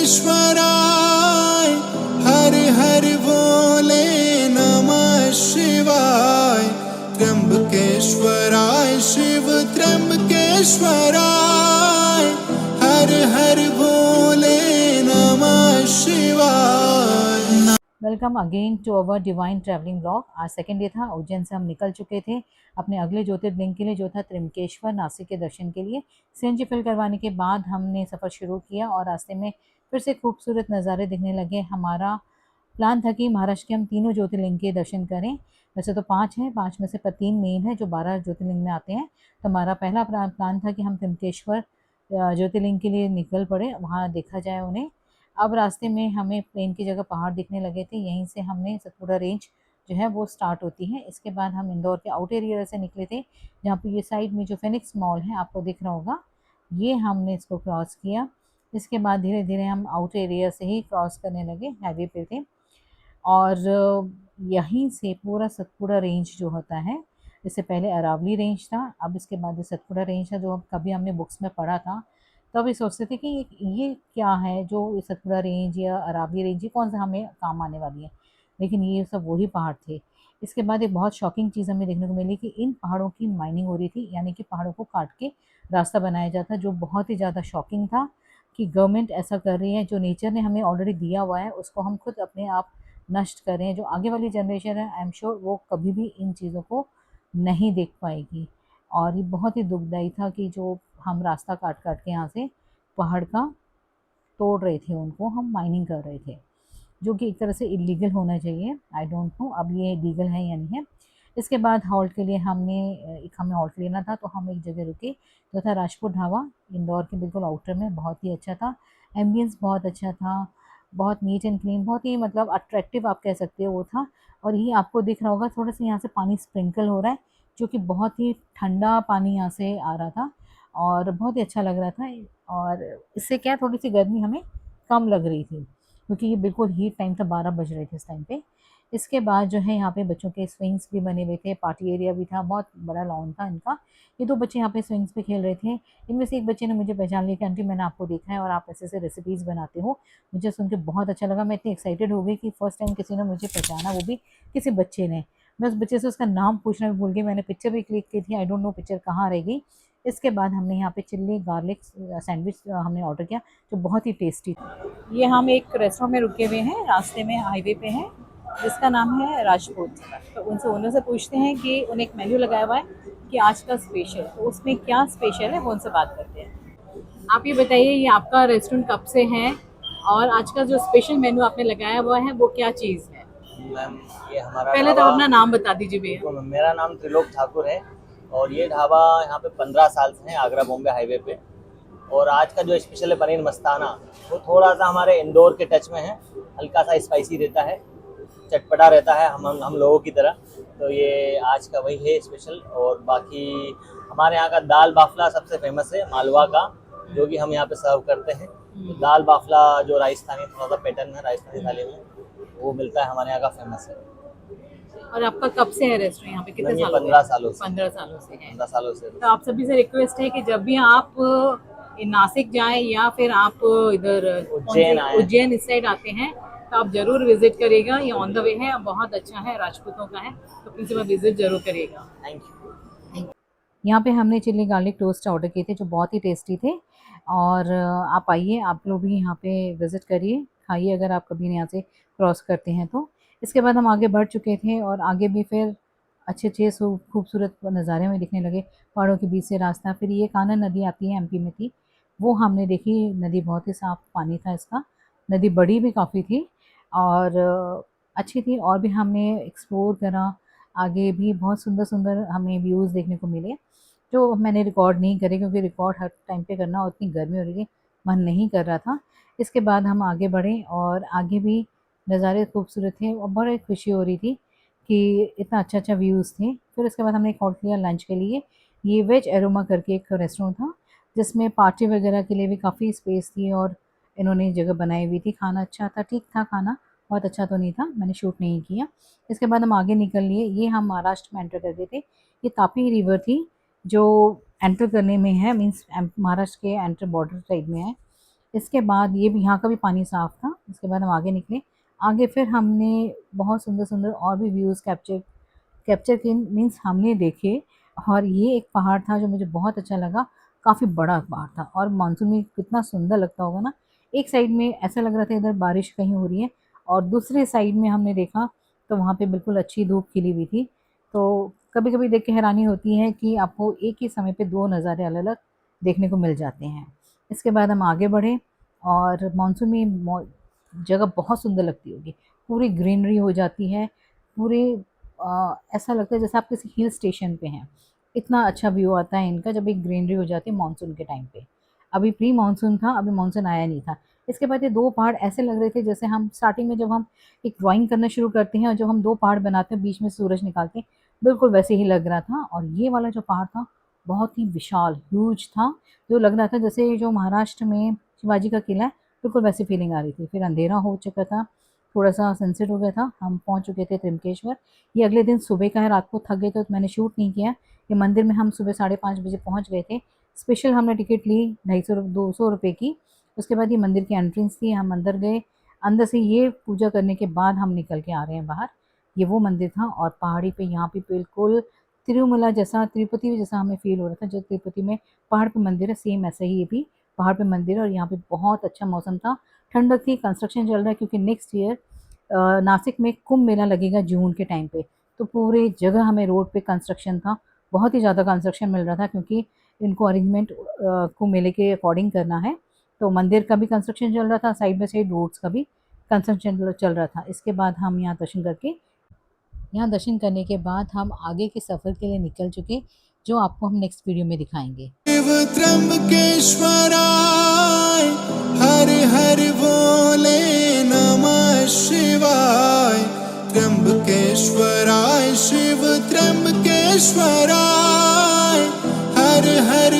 त्र्यंबकेश्वराय हर हर बोले नमः शिवाय। त्र्यंबकेश्वराय शिव त्र्यंबकेश्वराय हर हर बोले नमः शिवाय। Welcome again to our divine travelling blog. आज सेकेंड डे था। उज्जैन से हम निकल चुके थे अपने अगले ज्योतिर्लिंग के लिए, जो था त्र्यंबकेश्वर, नासिक के दर्शन के लिए। सीएनजी फिल करवाने के बाद हमने सफ़र शुरू किया और रास्ते में फिर से खूबसूरत नज़ारे दिखने लगे। हमारा प्लान था कि महाराष्ट्र के हम तीनों ज्योतिर्लिंग के दर्शन करें। वैसे तो 5 हैं, 5 में से 3 मेन है जो 12 ज्योतिर्लिंग में आते हैं। तो हमारा पहला प्लान था कि हम त्र्यंबकेश्वर ज्योतिर्लिंग के लिए निकल पड़े, वहाँ देखा जाए उन्हें। अब रास्ते में हमें प्लेन की जगह पहाड़ दिखने लगे थे। यहीं से हमने सतपुड़ा रेंज जो है वो स्टार्ट होती है। इसके बाद हम इंदौर के आउट एरिया से निकले थे, जहाँ पे ये साइड में जो फिनिक्स मॉल है आपको दिख रहा होगा, ये हमने इसको क्रॉस किया। इसके बाद धीरे धीरे हम आउट एरिया से ही क्रॉस करने लगे, हाईवे पे थे। और यहीं से पूरा सतपुड़ा रेंज जो होता है, इससे पहले अरावली रेंज था, अब इसके बाद ये सतपुड़ा रेंज है, जो कभी हमने बुक्स में पढ़ा था। तो अभी सोचते थे कि ये क्या है, जो सतपुड़ा रेंज या अरावली रेंज, ये कौन सा हमें काम आने वाली है, लेकिन ये सब वही पहाड़ थे। इसके बाद एक बहुत शॉकिंग चीज़ हमें देखने को मिली कि इन पहाड़ों की माइनिंग हो रही थी, यानी कि पहाड़ों को काट के रास्ता बनाया जाता, जो बहुत ही ज़्यादा शॉकिंग था कि गवर्नमेंट ऐसा कर रही है। जो नेचर ने हमें ऑलरेडी दिया हुआ है उसको हम खुद अपने आप नष्ट करें। जो आगे वाली जनरेशन है, आई एम श्योर वो कभी भी इन चीज़ों को नहीं देख पाएगी। और ये बहुत ही दुखदायी था कि जो हम रास्ता काट काट के यहाँ से पहाड़ का तोड़ रहे थे, उनको हम माइनिंग कर रहे थे, जो कि एक तरह से इलीगल होना चाहिए। आई डोंट नो अब ये लीगल है या नहीं है। इसके बाद हॉल्ट के लिए हमें हॉल्ट लेना था, तो हम एक जगह रुके, जो था राजपूत ढाबा, इंदौर के बिल्कुल आउटर में। बहुत ही अच्छा था, एम्बियंस बहुत अच्छा था, बहुत नीट एंड क्लीन, बहुत ही मतलब अट्रैक्टिव आप कह सकते हो वो था। और ये आपको दिख रहा होगा, थोड़ा सा यहाँ से पानी स्प्रिंकल हो रहा है, जो कि बहुत ही ठंडा पानी यहाँ से आ रहा था और बहुत ही अच्छा लग रहा था। और इससे क्या, थोड़ी सी गर्मी हमें कम लग रही थी, क्योंकि ये बिल्कुल हीट टाइम था, 12 बज रहे थे इस टाइम पे। इसके बाद जो है यहाँ पे बच्चों के स्विंग्स भी बने हुए थे, पार्टी एरिया भी था, बहुत बड़ा लॉन था इनका। ये 2 बच्चे यहाँ पे स्विंग्स पे खेल रहे थे। इनमें से एक बच्चे ने मुझे पहचान लिया कि आंटी मैंने आपको देखा है और आप ऐसे ऐसे रेसिपीज़ बनाते हो। मुझे सुन के बहुत अच्छा लगा, मैं इतनी एक्साइटेड हो गई कि फर्स्ट टाइम किसी ने मुझे पहचाना, वो भी किसी बच्चे ने। मैं उस बच्चे से उसका नाम पूछना भी भूल गई, मैंने पिक्चर भी क्लिक की थी, आई डोंट नो पिक्चर कहाँ रह गई। इसके बाद हमने यहाँ पे चिल्ली गार्लिक सैंडविच हमने ऑर्डर किया, जो बहुत ही टेस्टी था। ये हम एक रेस्टोरेंट में रुके हुए हैं, रास्ते में हाईवे पे हैं, जिसका नाम है राजपूत। तो उनसे ओनर से पूछते हैं कि उन्हें एक मेन्यू लगाया हुआ है कि आज का स्पेशल, तो उसमें क्या स्पेशल है वो उनसे बात करते हैं। आप ये बताइए, ये आपका रेस्टोरेंट कब से है और आज का जो स्पेशल मेन्यू आपने लगाया हुआ है वो क्या चीज़ है? मैम, ये हमारा पहले तो ढाबा, अपना नाम बता दीजिए भैया। मेरा नाम त्रिलोक ठाकुर है और ये ढाबा यहाँ पे 15 साल से है, आगरा बॉम्बे हाईवे पे। और आज का जो स्पेशल है पनीर मस्ताना, वो थोड़ा सा हमारे इंदौर के टच में है, हल्का सा स्पाइसी रहता है, चटपटा रहता है हम लोगों की तरह। तो ये आज का वही है स्पेशल। और बाकी हमारे यहाँ का दाल बाफला सबसे फेमस है मालवा का, जो कि हम यहाँ पे सर्व करते हैं। तो दाल बाफला जो राजस्थानी थोड़ा सा पैटर्न है राजस्थानी थाली में, वो मिलता है हमारे यहाँ का, फेमस है। और आपका कब से है रेस्टोरेंट, यहाँ पे कितने ये साल हो गए? 15 सालों से 15 सालों से है। 15 सालों से। तो आप सभी से रिक्वेस्ट है कि जब भी आप नासिक जाएं या फिर आप इधर उज्जैन इस साइड आते हैं, तो आप जरूर विजिट करिएगा। ये ऑन द वे है, बहुत अच्छा है, राजपूतों का है, तो प्लीज एक बार विजिट जरूर करिएगा। Thank you. यहाँ पे हमने चिल्ली गार्लिक टोस्ट ऑर्डर किए थे, जो बहुत ही टेस्टी थे। और आप आइए, आप लोग भी यहाँ पे विज़िट करिए, खाइए अगर आप कभी यहाँ से क्रॉस करते हैं तो। इसके बाद हम आगे बढ़ चुके थे और आगे भी फिर अच्छे अच्छे खूबसूरत नज़ारे हमें दिखने लगे, पहाड़ों के बीच से रास्ता। फिर ये कान्हा नदी आती है, एमपी में थी, वो हमने देखी। नदी बहुत ही साफ़ पानी था इसका, नदी बड़ी भी काफ़ी थी और अच्छी थी। और भी हमने एक्सप्लोर करा, आगे भी बहुत सुंदर सुंदर हमें व्यूज़ देखने को मिले, जो मैंने रिकॉर्ड नहीं करे, क्योंकि रिकॉर्ड हर टाइम पे करना और इतनी गर्मी हो रही थी, मन नहीं कर रहा था। इसके बाद हम आगे बढ़े और आगे भी नज़ारे खूबसूरत थे और बड़ी खुशी हो रही थी कि इतना अच्छा अच्छा व्यूज़ थे। फिर उसके बाद हमने एक हॉल्ट लिया लंच के लिए। ये वेज एरोमा करके एक रेस्टोरेंट था, जिसमें पार्टी वगैरह के लिए भी काफ़ी स्पेस थी और इन्होंने जगह बनाई हुई थी। खाना अच्छा था, ठीक था खाना, बहुत अच्छा तो नहीं था, मैंने शूट नहीं किया। इसके बाद हम आगे निकल लिए, ये हम महाराष्ट्र में एंटर कर गए थे। ये तापी रिवर थी, जो एंटर करने में है, मीन्स महाराष्ट्र के एंटर बॉर्डर साइड में है। इसके बाद ये भी, यहाँ का भी पानी साफ़ था। इसके बाद हम आगे निकले। आगे फिर हमने बहुत सुंदर-सुंदर और भी व्यूज़ कैप्चर किए, मीन्स हमने देखे। और ये एक पहाड़ था जो मुझे बहुत अच्छा लगा, काफ़ी बड़ा पहाड़ था और मानसून में कितना सुंदर लगता होगा ना। एक साइड में ऐसा लग रहा था इधर बारिश कहीं हो रही है और दूसरे साइड में हमने देखा तो वहाँ पे बिल्कुल अच्छी धूप खिली हुई थी। तो कभी-कभी देख के हैरानी होती है कि आपको एक ही समय पे 2 नज़ारे अलग-अलग देखने को मिल जाते हैं। इसके बाद हम आगे बढ़े और मानसून में जगह बहुत सुंदर लगती होगी, पूरी ग्रीनरी हो जाती है, पूरे ऐसा लगता है जैसे आप किसी हिल स्टेशन पे हैं। इतना अच्छा व्यू आता है इनका जब एक ग्रीनरी हो जाती है मानसून के टाइम पे। अभी प्री मानसून था, अभी मानसून आया नहीं था। इसके बाद ये 2 पहाड़ ऐसे लग रहे थे जैसे हम स्टार्टिंग में जब हम एक ड्राइंग करना शुरू करते हैं और जब हम 2 पहाड़ बनाते हैं, बीच में सूरज निकालते हैं, बिल्कुल वैसे ही लग रहा था। और ये वाला जो पहाड़ था, बहुत ही विशाल, ह्यूज था, जो लग रहा था जैसे जो महाराष्ट्र में शिवाजी का किला है, बिल्कुल वैसी फीलिंग आ रही थी। फिर अंधेरा हो चुका था, थोड़ा-सा सनसेट हो गया था, हम पहुँच चुके थे त्र्यंबकेश्वर। ये अगले दिन सुबह का है, रात को थक गए थे तो मैंने शूट नहीं किया। ये मंदिर में हम सुबह 5:30 बजे पहुँच गए थे। स्पेशल हमने टिकट ली 250 रुपए की। उसके बाद ये मंदिर की एंट्रेंस थी, हम अंदर गए। अंदर से ये पूजा करने के बाद हम निकल के आ रहे हैं बाहर। ये वो मंदिर था और पहाड़ी पे यहाँ पे बिल्कुल तिरुमला जैसा, तिरुपति जैसा हमें फ़ील हो रहा था। जो तिरुपति में पहाड़ पे मंदिर है, सेम ऐसा ही ये भी पहाड़ पे मंदिर है और यहाँ पे बहुत अच्छा मौसम था। ठंडक थी, कंस्ट्रक्शन चल रहा है क्योंकि नेक्स्ट ईयर नासिक में कुंभ मेला लगेगा जून के टाइम पे। तो पूरे जगह हमें रोड पे कंस्ट्रक्शन था, बहुत ही ज़्यादा कंस्ट्रक्शन मिल रहा था क्योंकि इनको अरेंजमेंट कुंभ मेले के अकॉर्डिंग करना है। तो मंदिर का भी कंस्ट्रक्शन चल रहा था, साइड बाय साइड रोड्स का भी कंस्ट्रक्शन चल रहा था। इसके बाद हम यहाँ दर्शन करने के बाद हम आगे के सफ़र के लिए निकल चुके, जो आपको हम नेक्स्ट वीडियो में दिखाएँगे। शिव त्र्यंबकेश्वराय, हर हर भोले नमः शिवाय। त्र्यंबकेश्वराय शिव त्र्यंबकेश्वराय, हर हर